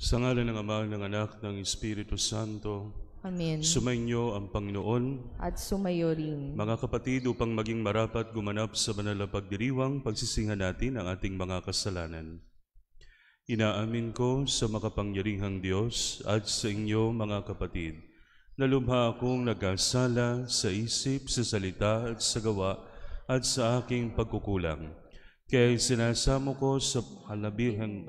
Sa ngalan ng Ama, ng Anak, ng Espiritu Santo, Amen. sumainyo ang Panginoon. At sumayo rin. Mga kapatid, upang maging marapat gumanap sa banal na pagdiriwang, pagsisihan natin ang ating mga kasalanan. Inaamin ko sa makapangyarihang Diyos at sa inyo, mga kapatid, na lubha akong nagkasala sa isip, sa salita at sa gawa at sa aking pagkukulang. Kaya sinasamo ko sa halabihang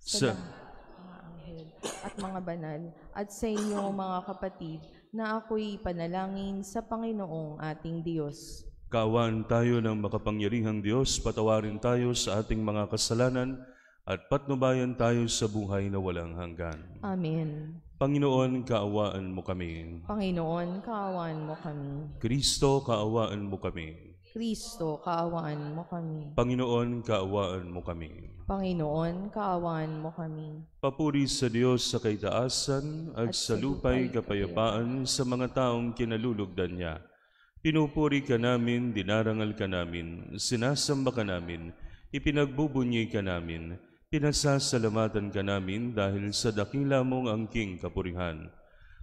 Sa mga anghel at mga banal, at sa inyo mga kapatid, na ako'y panalangin sa Panginoong ating Diyos. Kaawaan tayo ng makapangyarihang Diyos, patawarin tayo sa ating mga kasalanan at patnubayan tayo sa buhay na walang hanggan. Amen. Panginoon, kaawaan mo kami. Panginoon, kaawaan mo kami. Kristo, kaawaan mo kami. Kristo, kaawaan mo kami. Panginoon, kaawaan mo kami. Panginoon, kaawaan mo kami. Papuri sa Diyos sa kaitaasan at sa lupa'y kapayapaan sa mga taong kinalulugdan niya. Pinupuri ka namin, dinarangal ka namin, sinasamba ka namin, ipinagbubunyi ka namin, pinasasalamatan ka namin dahil sa dakila mong angking kapurihan.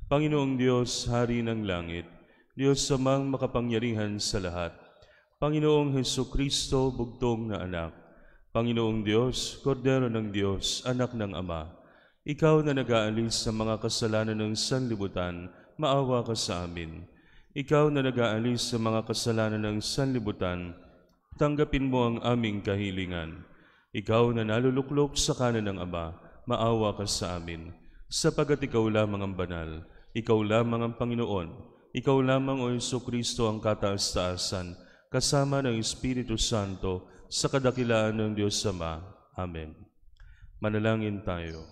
Panginoong Diyos, Hari ng langit, Diyos amang makapangyarihan sa lahat, Panginoong Hesukristo, bugtong na anak, Panginoong Diyos, Kordero ng Diyos, anak ng Ama, ikaw na nag-aalis sa mga kasalanan ng sanlibutan, maawa ka sa amin. Ikaw na nag-aalis sa mga kasalanan ng sanlibutan, tanggapin mo ang aming kahilingan. Ikaw na naluluklok sa kanan ng Ama, maawa ka sa amin. Sapagat ikaw lamang ang banal, ikaw lamang ang Panginoon, ikaw lamang o Hesukristo ang kataas-taasan, kasama ng Espiritu Santo, sa kadakilaan ng Diyos Ama. Amen. Manalangin tayo.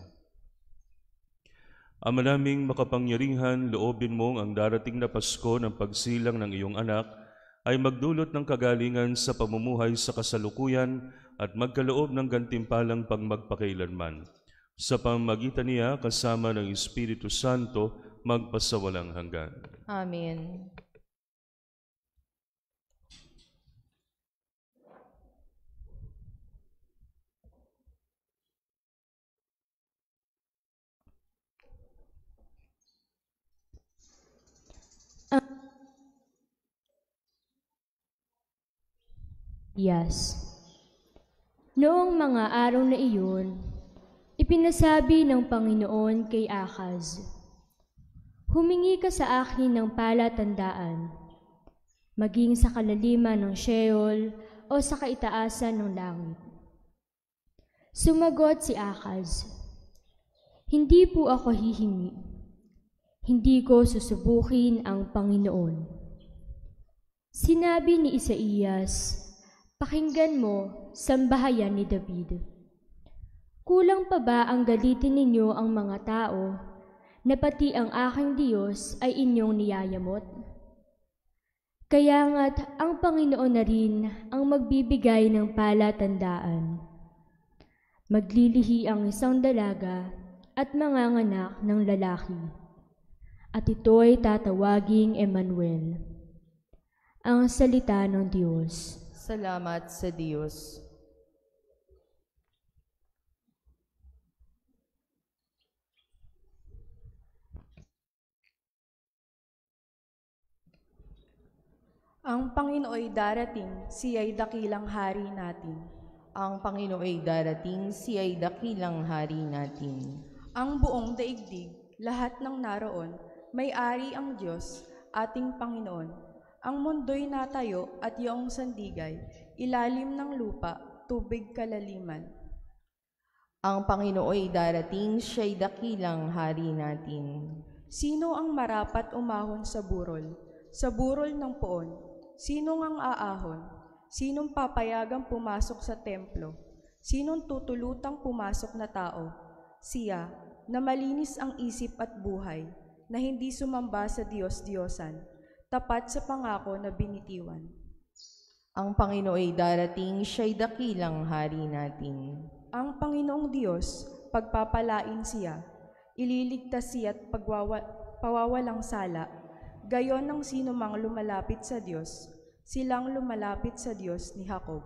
Ama naming makapangyarihan, loobin mong ang darating na Pasko ng pagsilang ng iyong anak ay magdulot ng kagalingan sa pamumuhay sa kasalukuyan at magkaloob ng gantimpalang pagmagpakailanman. Sa pamamagitan niya, kasama ng Espiritu Santo, magpasawalang hanggan. Amen. Yes. Noong mga araw na iyon, ipinasabi ng Panginoon kay Ahaz, "Humingi ka sa akin ng palatandaan, maging sa kalaliman ng Sheol o sa kaitaasan ng langit." Sumagot si Ahaz, "Hindi po ako hihingi. Hindi ko susubukin ang Panginoon." Sinabi ni Isaías, "Pakinggan mo, sambahayan ni David. Kulang pa ba ang galitin ninyo ang mga tao, na pati ang aking Diyos ay inyong niyayamot? Kaya nga't ang Panginoon na rin ang magbibigay ng palatandaan. Maglilihi ang isang dalaga at manganganak ng lalaki, at ito'y tatawaging Emmanuel." Ang salita ng Diyos. Salamat sa Diyos. Ang Panginooy darating, siya'y dakilang hari natin. Ang Panginooy darating, siya'y dakilang hari natin. Ang buong daigdig, lahat ng naroon, may-ari ang Diyos, ating Panginoon. Ang mundo'y natayo at iyong sandigay, ilalim ng lupa, tubig kalaliman. Ang Panginooy darating, siya'y dakilang hari natin. Sino ang marapat umahon sa burol ng poon? Sinong ang aahon? Sinong papayagang pumasok sa templo? Sinong tutulutang pumasok na tao? Siya, na malinis ang isip at buhay, na hindi sumamba sa Diyos-Diyosan, tapat sa pangako na binitiwan. Ang Panginooy darating, siya'y dakilang hari natin. Ang Panginoong Diyos, pagpapalain siya, ililigtas siya't pawawalang sala, gayon ng sino mang lumalapit sa Diyos, silang lumalapit sa Diyos ni Jacob.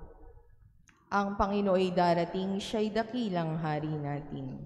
Ang Panginooy darating, siya'y dakilang hari natin.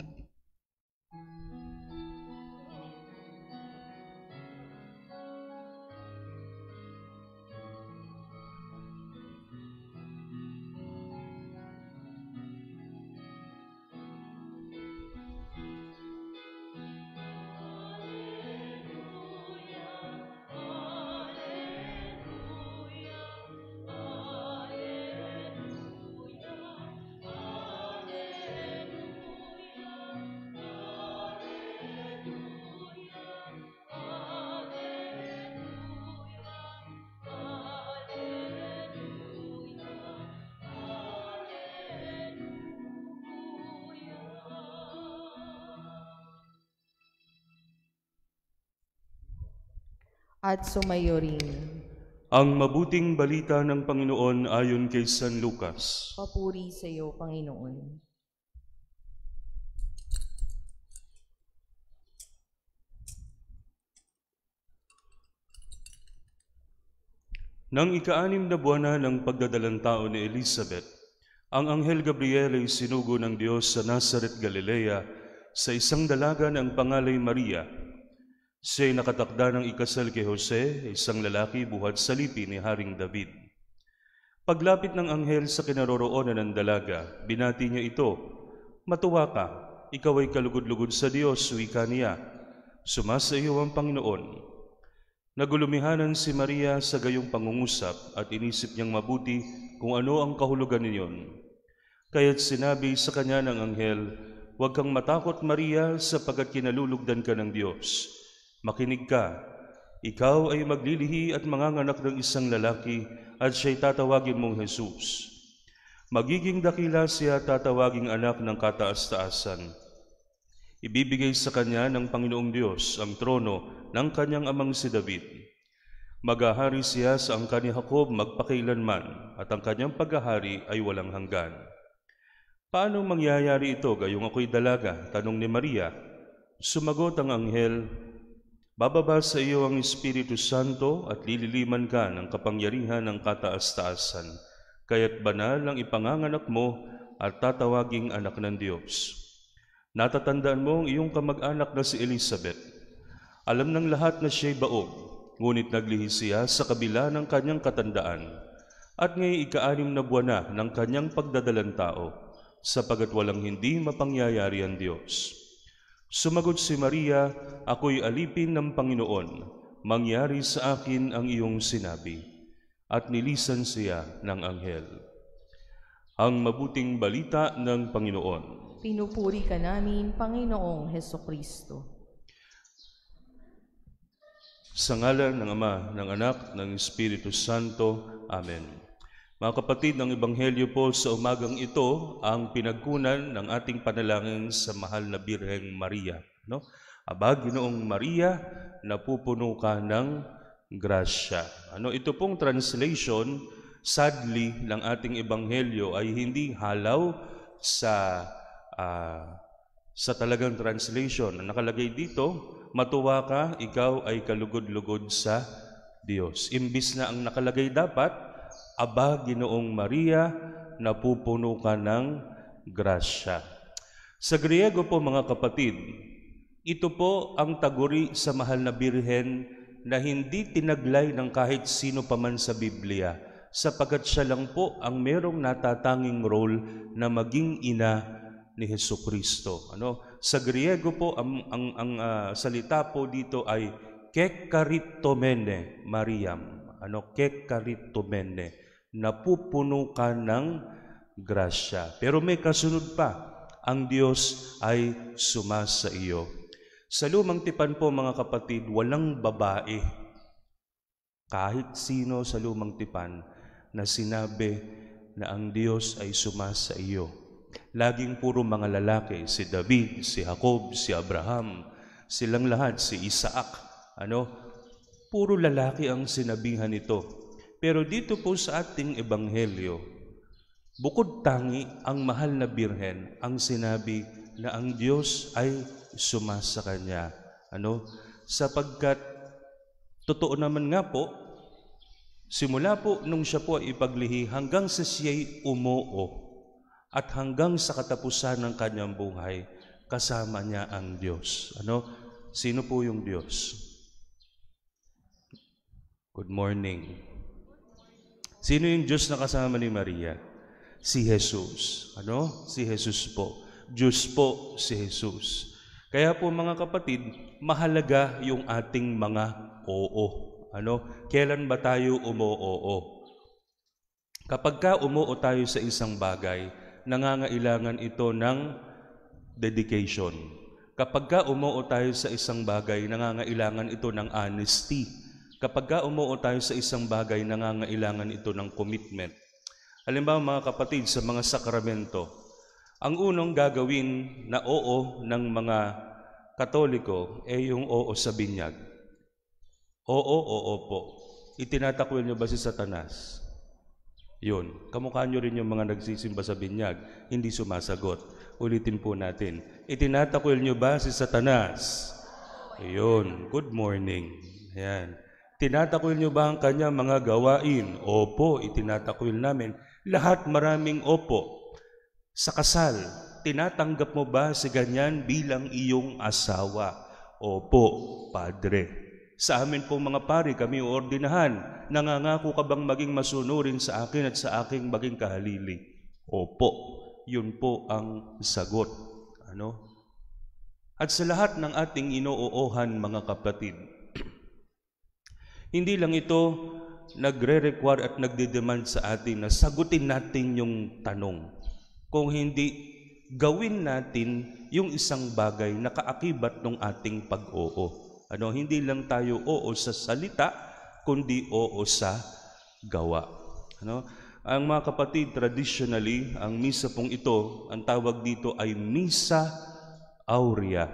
at sumayo rin. Ang mabuting balita ng Panginoon ayon kay San Lucas. Papuri sa iyo, Panginoon. Nang ika-6 na buwan na ng pagdadalang tao ni Elizabeth, ang Anghel Gabriel ay sinugo ng Diyos sa Nazaret, Galilea, sa isang dalaga ng pangalay Maria. Siya'y nakatakda ng ikasal kay Jose, isang lalaki buhat sa lipi ni Haring David. Paglapit ng anghel sa kinaroroonan ng dalaga, binati niya ito, "Matuwa ka, ikaw ay kalugod-lugod sa Diyos," wika niya. "Sumasa iyo ang Panginoon." Nagulumihanan si Maria sa gayong pangungusap at inisip niyang mabuti kung ano ang kahulugan niyon. Kaya't sinabi sa kanya ng anghel, "Huwag kang matakot, Maria, sapagkat kinalulugdan ka ng Diyos. Makinig ka, ikaw ay maglilihi at manganganak ng isang lalaki at siya'y tatawagin mong Jesus. Magiging dakila siya, tatawaging anak ng kataas-taasan. Ibibigay sa kanya ng Panginoong Diyos ang trono ng kanyang amang si David. Maghahari siya sa angkan ni Jacob magpakailanman at ang kanyang paghahari ay walang hanggan." "Paano mangyayari ito gayong ako'y dalaga?" tanong ni Maria. Sumagot ang anghel, "Bababa sa iyo ang Espiritu Santo at lililiman ka ng kapangyarihan ng kataas-taasan, kaya't banal ang ipanganganak mo at tatawaging anak ng Diyos. Natatandaan mo ang iyong kamag-anak na si Elizabeth. Alam ng lahat na siya'y baog, ngunit naglihi siya sa kabila ng kanyang katandaan, at ngayon ika-6 na buwan na ng kanyang pagdadalang tao, sapagat walang hindi mapangyayari ang Diyos." Sumagot si Maria, "Ako'y alipin ng Panginoon, mangyari sa akin ang iyong sinabi." At nilisan siya ng anghel. Ang mabuting balita ng Panginoon. Pinupuri ka namin, Panginoong Hesukristo. Sa ngalan ng Ama, ng Anak, ng Espiritu Santo. Amen. Mga kapatid, ng Ebanghelyo po sa umagang ito ang pinagkunan ng ating panalangin sa mahal na Birheng Maria. No? Aba, Ginoong Maria, napupuno ka ng grasya. Ito pong translation, sadly, ng ating Ebanghelyo ay hindi halaw sa talagang translation. Ang nakalagay dito, "Matuwa ka, ikaw ay kalugod-lugod sa Diyos." Imbis na ang nakalagay dapat, "Aba, Ginoong Maria, napupuno ka ng grasya." Sa Griego po, mga kapatid, ito po ang taguri sa mahal na Birhen na hindi tinaglay ng kahit sino paman sa Biblia, sapagkat siya lang po ang merong natatanging role na maging ina ni Hesukristo. Sa Griego po, ang salita po dito ay kekaritomene Mariam. Kekaritomene. Napupuno ka ng grasya. Pero may kasunod pa, ang Diyos ay sumasa iyo. Sa lumang tipan po, mga kapatid, walang babae, kahit sino sa lumang tipan, na sinabi na ang Diyos ay sumasa iyo. Laging puro mga lalaki, si David, si Jacob, si Abraham, silang lahat, si Isaac. Puro lalaki ang sinabihan nito. Pero dito po sa ating Ebanghelyo, bukod tangi ang mahal na Birhen ang sinabi na ang Diyos ay sumasa kanya. Sapagkat totoo naman nga po, simula po nung siya po ay ipaglihi hanggang sa siya'y umuo at hanggang sa katapusan ng kanyang buhay, kasama niya ang Diyos. Sino po yung Diyos? Good morning. Sino yung Diyos na kasama ni Maria? Si Jesus. Si Jesus po. Diyos po si Jesus. Kaya po, mga kapatid, mahalaga yung ating mga oo. Kailan ba tayo umoo? Kapag ka umoo tayo sa isang bagay, nangangailangan ito ng dedication. Kapag ka umoo tayo sa isang bagay, nangangailangan ito ng honesty. Kapag ka umoo tayo sa isang bagay, nangangailangan ito ng commitment. Halimbawa, mga kapatid, sa mga sakramento, ang unang gagawin na oo ng mga Katoliko ay yung oo sa binyag. Oo, oo po. Itinatakwil niyo ba si Satanas? Yun. Kamukha niyo rin yung mga nagsisimba sa binyag, hindi sumasagot. Ulitin po natin. Itinatakwil niyo ba si Satanas? Ayun. Good morning. Ayan. Tinatakwil niyo ba ang kanyang mga gawain? Opo, itinatakwil namin. Lahat maraming opo. Sa kasal, tinatanggap mo ba si ganyan bilang iyong asawa? Opo, Padre. Sa amin po mga pari, kami ordinahan, nangangako ka bang maging masunurin sa akin at sa aking maging kahalili? Opo, yun po ang sagot. Ano? At sa lahat ng ating inoohan mga kapatid, hindi lang ito nagre-require at nagdedemand sa atin na sagutin natin yung tanong. Kung hindi, gawin natin yung isang bagay na kaakibat ng ating pag-oo. Hindi lang tayo oo sa salita, kundi oo sa gawa. Ang mga kapatid, traditionally, ang misa pong ito, ang tawag dito ay Misa Aurea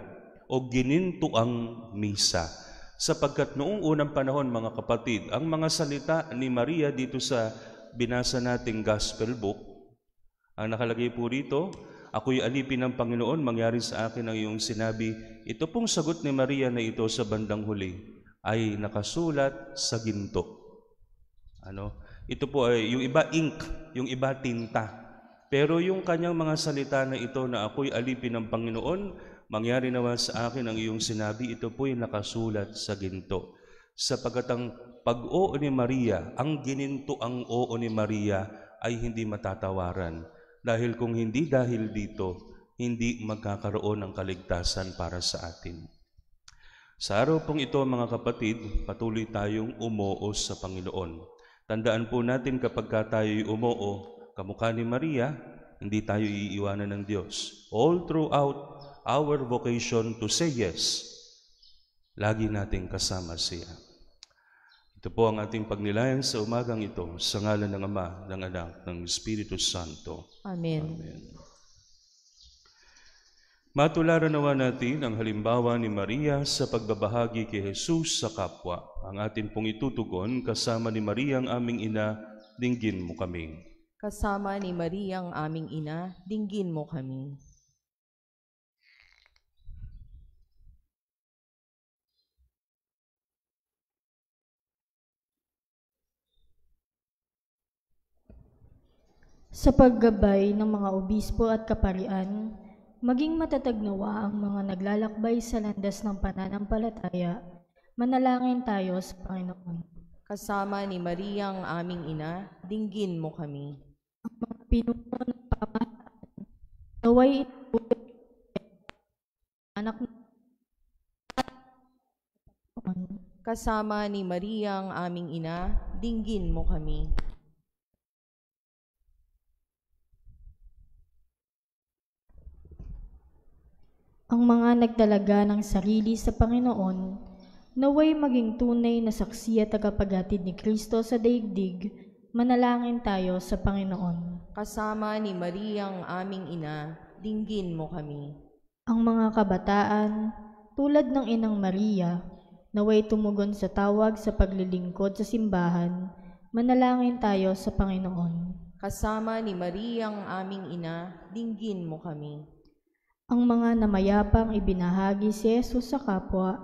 o ginintuang misa. Sapagkat noong unang panahon, mga kapatid, ang mga salita ni Maria dito sa binasa nating Gospel Book, ang nakalagay po rito, ako'y alipin ng Panginoon, mangyari sa akin ang iyong sinabi. Ito pong sagot ni Maria na ito sa bandang huli ay nakasulat sa ginto. Ito po ay yung iba ink, yung iba tinta. Pero yung kanyang mga salita na ito na ako'y alipin ng Panginoon, mangyari naman sa akin ang iyong sinabi, ito po ay nakasulat sa ginto. Sapagkat ang pag-oo ni Maria, ang gininto ang oo ni Maria ay hindi matatawaran. Dahil kung hindi dahil dito, hindi magkakaroon ng kaligtasan para sa atin. Sa araw pong ito, mga kapatid, patuloy tayong umoo sa Panginoon. Tandaan po natin kapag tayo'y umoo, kamukha ni Maria, hindi tayo iiwanan ng Diyos. All throughout our vocation to say yes, lagi nating kasama siya. Ito po ang ating pagnilayan sa umagang ito, sa ngalan ng Ama, ng Anak, ng Espiritu Santo. Amen. Amen. Matularan nawa natin ang halimbawa ni Maria sa pagbabahagi kay Jesus sa kapwa. Ang atin pong itutugon, kasama ni Maria ang aming ina, dinggin mo kami. Kasama ni Maria ang aming ina, dinggin mo kami. Sa paggabay ng mga obispo at kaparian, maging matatag nawa ang mga naglalakbay sa landas ng pananampalataya, manalangin tayo sa Panginoon. Kasama ni Maria ang aming ina, dinggin mo kami. Ang mga pinuno ng pamahalaan, naway itutulog anak ng Kasama ni Maria ang aming ina, dinggin mo kami. Ang mga nagdalaga ng sarili sa Panginoon, naway maging tunay na saksi at tagapaghatid ni Kristo sa daigdig, manalangin tayo sa Panginoon. Kasama ni Maria ang aming ina, dinggin mo kami. Ang mga kabataan, tulad ng Inang Maria, naway tumugon sa tawag sa paglilingkod sa simbahan, manalangin tayo sa Panginoon. Kasama ni Maria ang aming ina, dinggin mo kami. Ang mga namayapang ibinahagi si Jesus sa kapwa,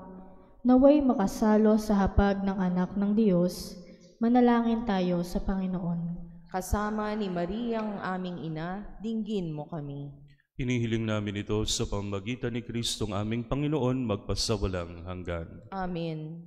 naway makasalo sa hapag ng anak ng Diyos, manalangin tayo sa Panginoon. Kasama ni Maria ang aming ina, dinggin mo kami. Hinihiling namin ito sa pamamagitan ni Kristong aming Panginoon, magpasawalang hanggan. Amen.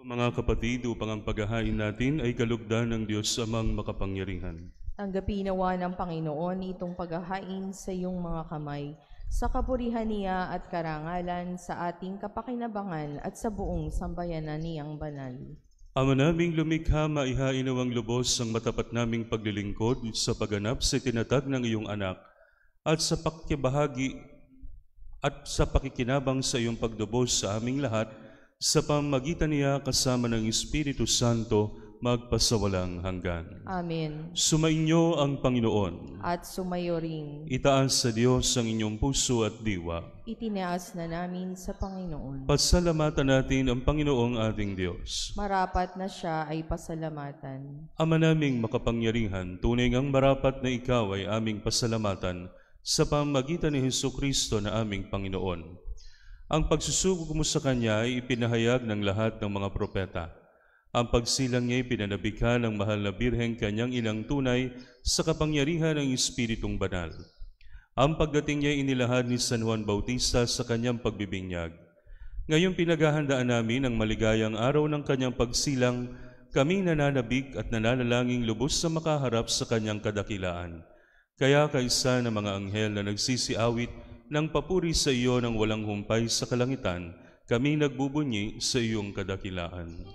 Mga kapatid, upang ang paghahain natin ay kalugdan ng Diyos Amang makapangyarihan. Tanggapin nawa ng Panginoon itong paghahain sa iyong mga kamay, sa kapurihan niya at karangalan sa ating kapakinabangan at sa buong sambayanan niyang banal. Ama naming lumikha, maihain nawang lubos ang matapat naming paglilingkod sa pagganap sa tinatag ng iyong anak at sa pakikibahagi at sa pakikinabang sa iyong pagdubos sa aming lahat, sa pamamagitan niya kasama ng Espiritu Santo, magpasawalang hanggan. Amen. Sumainyo ang Panginoon. At sumayo rin. Itaas sa Diyos ang inyong puso at diwa. Itinaas na namin sa Panginoon. Pasalamatan natin ang Panginoong ating Diyos. Marapat na siya ay pasalamatan. Ama naming makapangyarihan, tunay ngang marapat na ikaw ay aming pasalamatan sa pamamagitan ni Hesukristo na aming Panginoon. Ang pagsusubok mo sa Kanya ay ipinahayag ng lahat ng mga propeta. Ang pagsilang niya ay pinanabikha ng mahal na Birheng Kanyang inang tunay sa kapangyarihan ng Espiritong Banal. Ang pagdating niya ay inilahad ni San Juan Bautista sa kanyang pagbibinyag. Ngayong pinaghahandaan namin ang maligayang araw ng kanyang pagsilang, kami nananabik at nananalangin lubos sa makaharap sa kanyang kadakilaan. Kaya kaisa ng mga anghel na nagsisiawit ng papuri sa iyo ng walang humpay sa kalangitan, kami nagbubunyi sa iyong kadakilaan.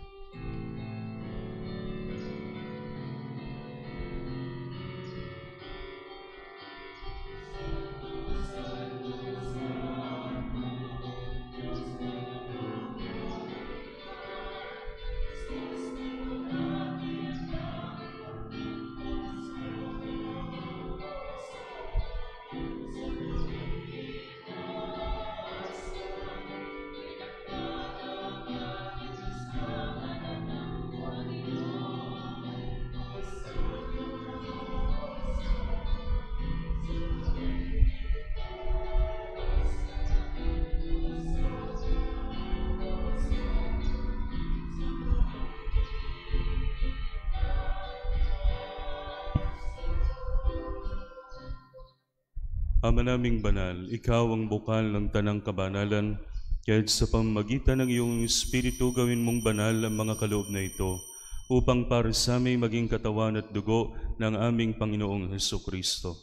Ama naming banal, ikaw ang bukal ng tanang kabanalan, kahit sa pamamagitan ng iyong Espiritu gawin mong banal ang mga kaloob na ito, upang para sa amin maging katawan at dugo ng aming Panginoong Hesukristo.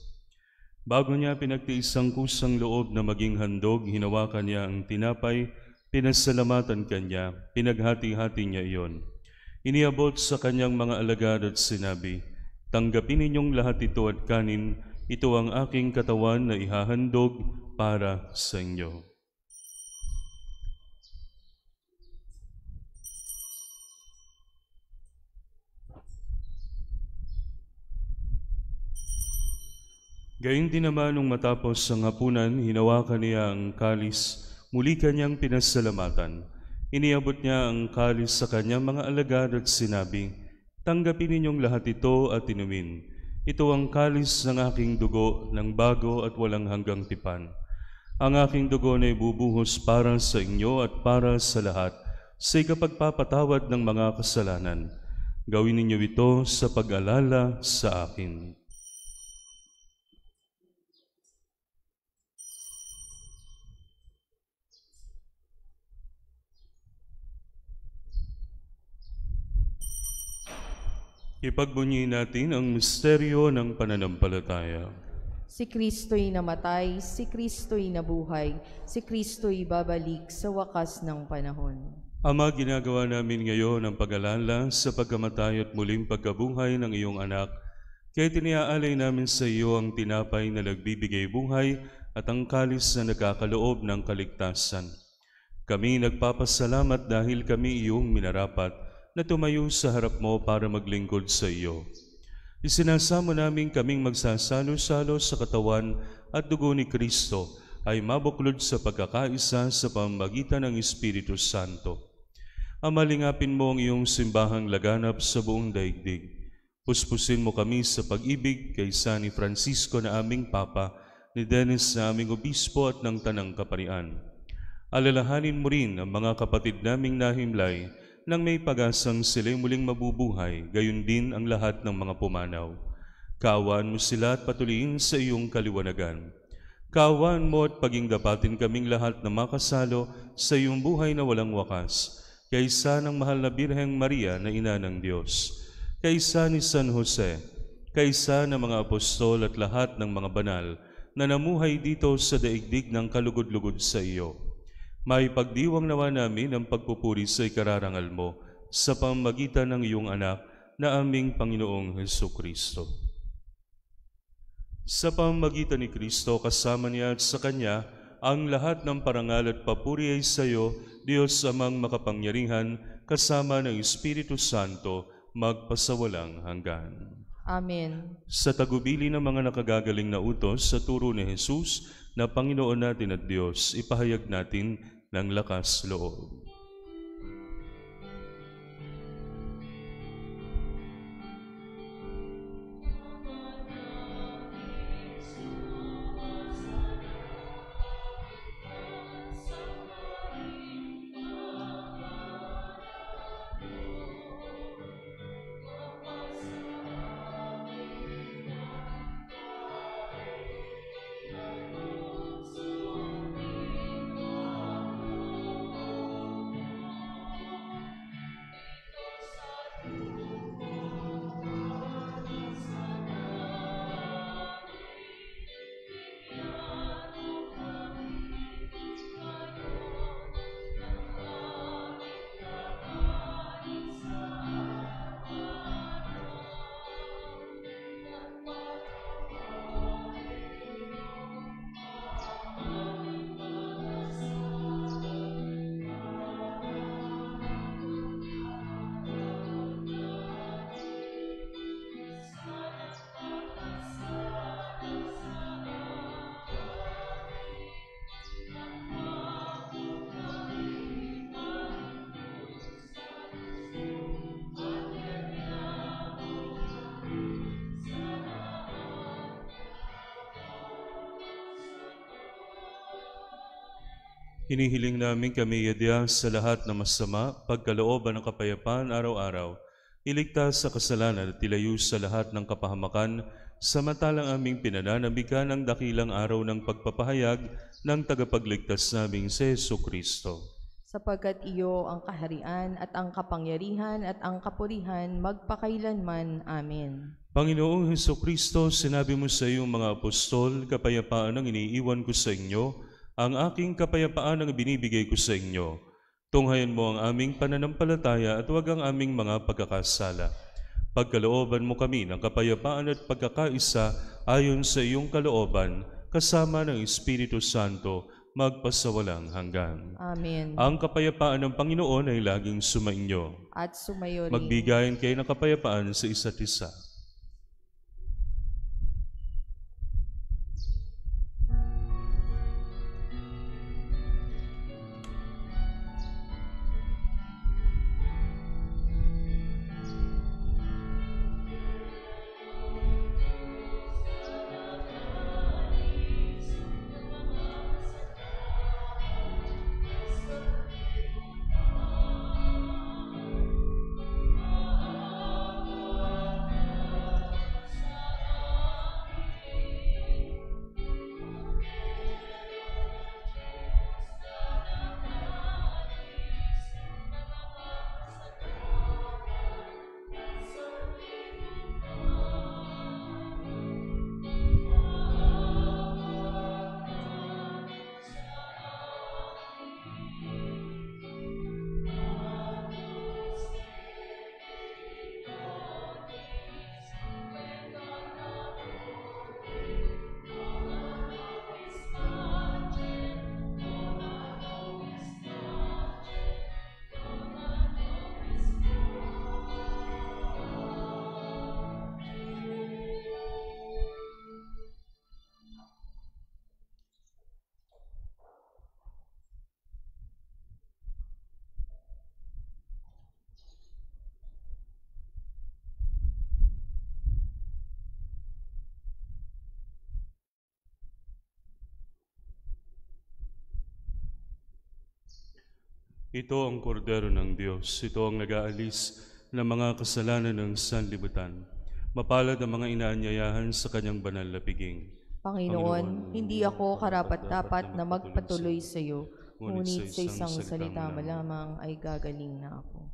Bago niya pinagtiis ang kusang loob na maging handog, hinawakan niya ang tinapay, pinasalamatan kanya, pinaghati-hati niya iyon. Iniabot sa kanyang mga alagad at sinabi, "Tanggapin ninyong lahat ito at kanin, ito ang aking katawan na ihahandog para sa inyo." Gayun din naman nung matapos ang hapunan, hinawakan niya ang kalis, muli kanyang pinasalamatan. Iniabot niya ang kalis sa kanyang mga alagad at sinabi, "Tanggapin ninyong lahat ito at inumin. Ito ang kalis ng aking dugo ng bago at walang hanggang tipan. Ang aking dugo na ibubuhos para sa inyo at para sa lahat sa ikapagpapatawad ng mga kasalanan. Gawin ninyo ito sa pag-alala sa akin." Ipagbunyi natin ang misteryo ng pananampalataya. Si Kristo'y namatay, si Kristo'y nabuhay, si Kristo'y babalik sa wakas ng panahon. Ama, ginagawa namin ngayon ang pag-alala sa pagkamatay at muling pagkabuhay ng iyong anak, kaya tiniaalay namin sa iyo ang tinapay na nagbibigay buhay at ang kalis na nagkakaloob ng kaligtasan. Kami nagpapasalamat dahil kami iyong minarapat na tumayo sa harap mo para maglingkod sa iyo. Isinasamo namin kaming magsasalo-salo sa katawan at dugo ni Kristo ay mabuklod sa pagkakaisa sa pamamagitan ng Espiritu Santo. Amalingapin mo ang iyong simbahang laganap sa buong daigdig. Puspusin mo kami sa pag-ibig kay San Francisco na aming Papa, ni Dennis na aming Obispo at ng Tanang Kaparian. Alalahanin mo rin ang mga kapatid naming nahimlay nang may pag-asang sila'y muling mabubuhay, gayon din ang lahat ng mga pumanaw. Kaawaan mo sila at patuloyin sa iyong kaliwanagan. Kaawaan mo at paging dapatin kaming lahat na makasalo sa iyong buhay na walang wakas. kaysa ng mahal na Birheng Maria na ina ng Diyos, kaysa ni San Jose, kaysa ng mga apostol at lahat ng mga banal na namuhay dito sa daigdig ng kalugod-lugod sa iyo. May pagdiwang nawa namin ang pagpupuri sa ikararangal mo sa pamamagitan ng iyong anak na aming Panginoong Hesukristo. Sa pamamagitan ni Kristo, kasama niya at sa Kanya, ang lahat ng parangal at papuri ay sa iyo, Diyos amang makapangyarihan, kasama ng Espiritu Santo, magpasawalang hanggan. Amen. Sa tagubili ng mga nakagagaling na utos sa turo ni Jesus na Panginoon natin at Diyos, ipahayag natin ng lakas loob. Hinihiling namin kami, Diyos, sa lahat na masama, pagkalooban ng kapayapaan araw-araw, iligtas sa kasalanan at ilayo sa lahat ng kapahamakan, samantalang aming pinananambikan ang dakilang araw ng pagpapahayag ng tagapagligtas naming si Jesucristo. Sapagkat iyo ang kaharian at ang kapangyarihan at ang kapurihan magpakailanman. Amen. Panginoong Jesucristo, sinabi mo sa iyong mga apostol, kapayapaan ang iniiwan ko sa inyo, ang aking kapayapaan ang binibigay ko sa inyo. Tunghayan mo ang aming pananampalataya at huwag ang aming mga pagkakasala. Pagkalooban mo kami ng kapayapaan at pagkakaisa ayon sa iyong kalooban, kasama ng Espiritu Santo, magpasawalang hanggan. Amen. Ang kapayapaan ng Panginoon ay laging sumainyo. At sumayo rin. Magbigayan kayo ng kapayapaan sa isa't isa. Ito ang kordero ng Diyos. Ito ang nag-aalis ng mga kasalanan ng sanlibutan. Mapalad ang mga inaanyayahan sa kanyang banal na piging. Panginoon, hindi ako karapat-dapat na magpatuloy sa iyo, Ngunit sa isang salita mo lamang ay gagaling na ako.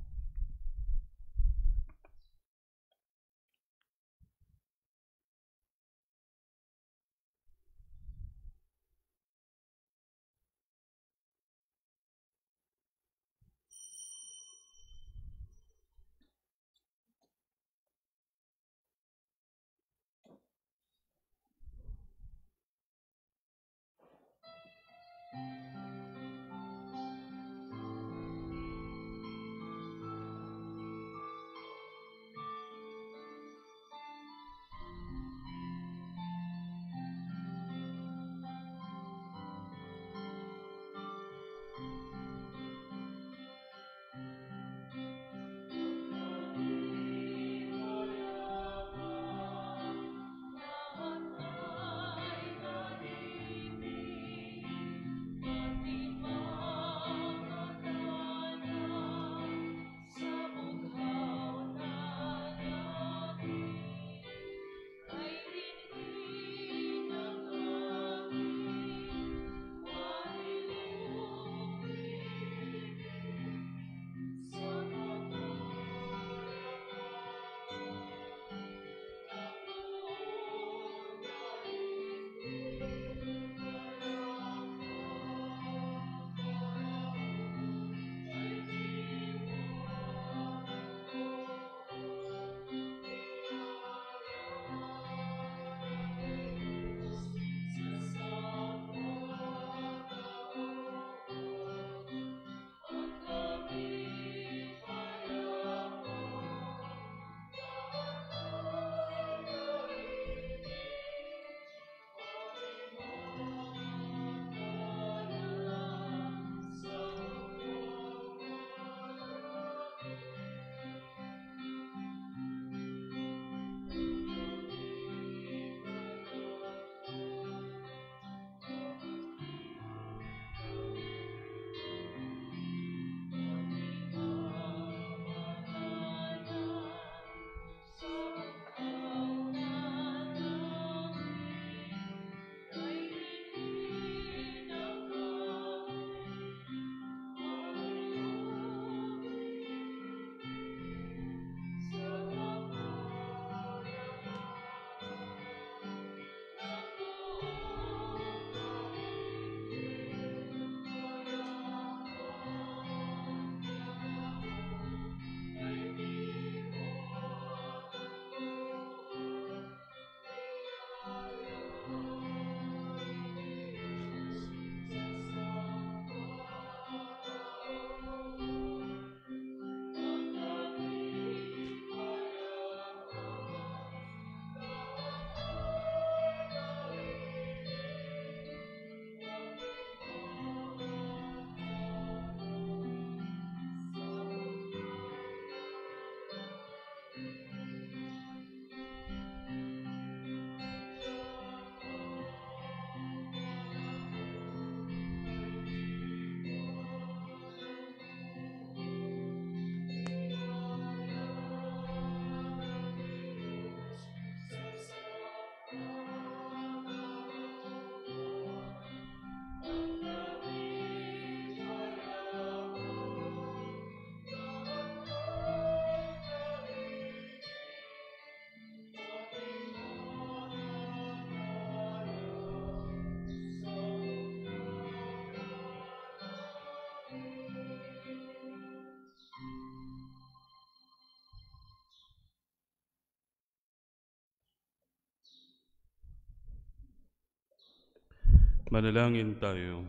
Manalangin tayo.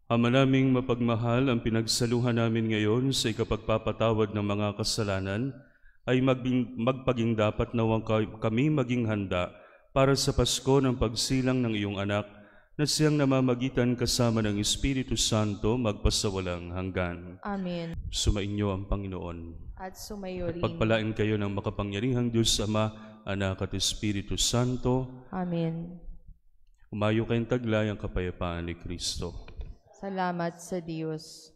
Ama naming mapagmahal, ang pinagsaluhan namin ngayon sa ikapagpapatawad ng mga kasalanan ay magpaging dapat nawang kami maging handa para sa Pasko ng pagsilang ng iyong anak na siyang namamagitan kasama ng Espiritu Santo magpasawalang hanggan. Amen. Sumainyo ang Panginoon. At sumayo rin. Pagpalain kayo ng makapangyarihang Diyos Ama, Anak at Espiritu Santo. Amen. Umayo kayong taglay ang kapayapaan ni Kristo. Salamat sa Diyos.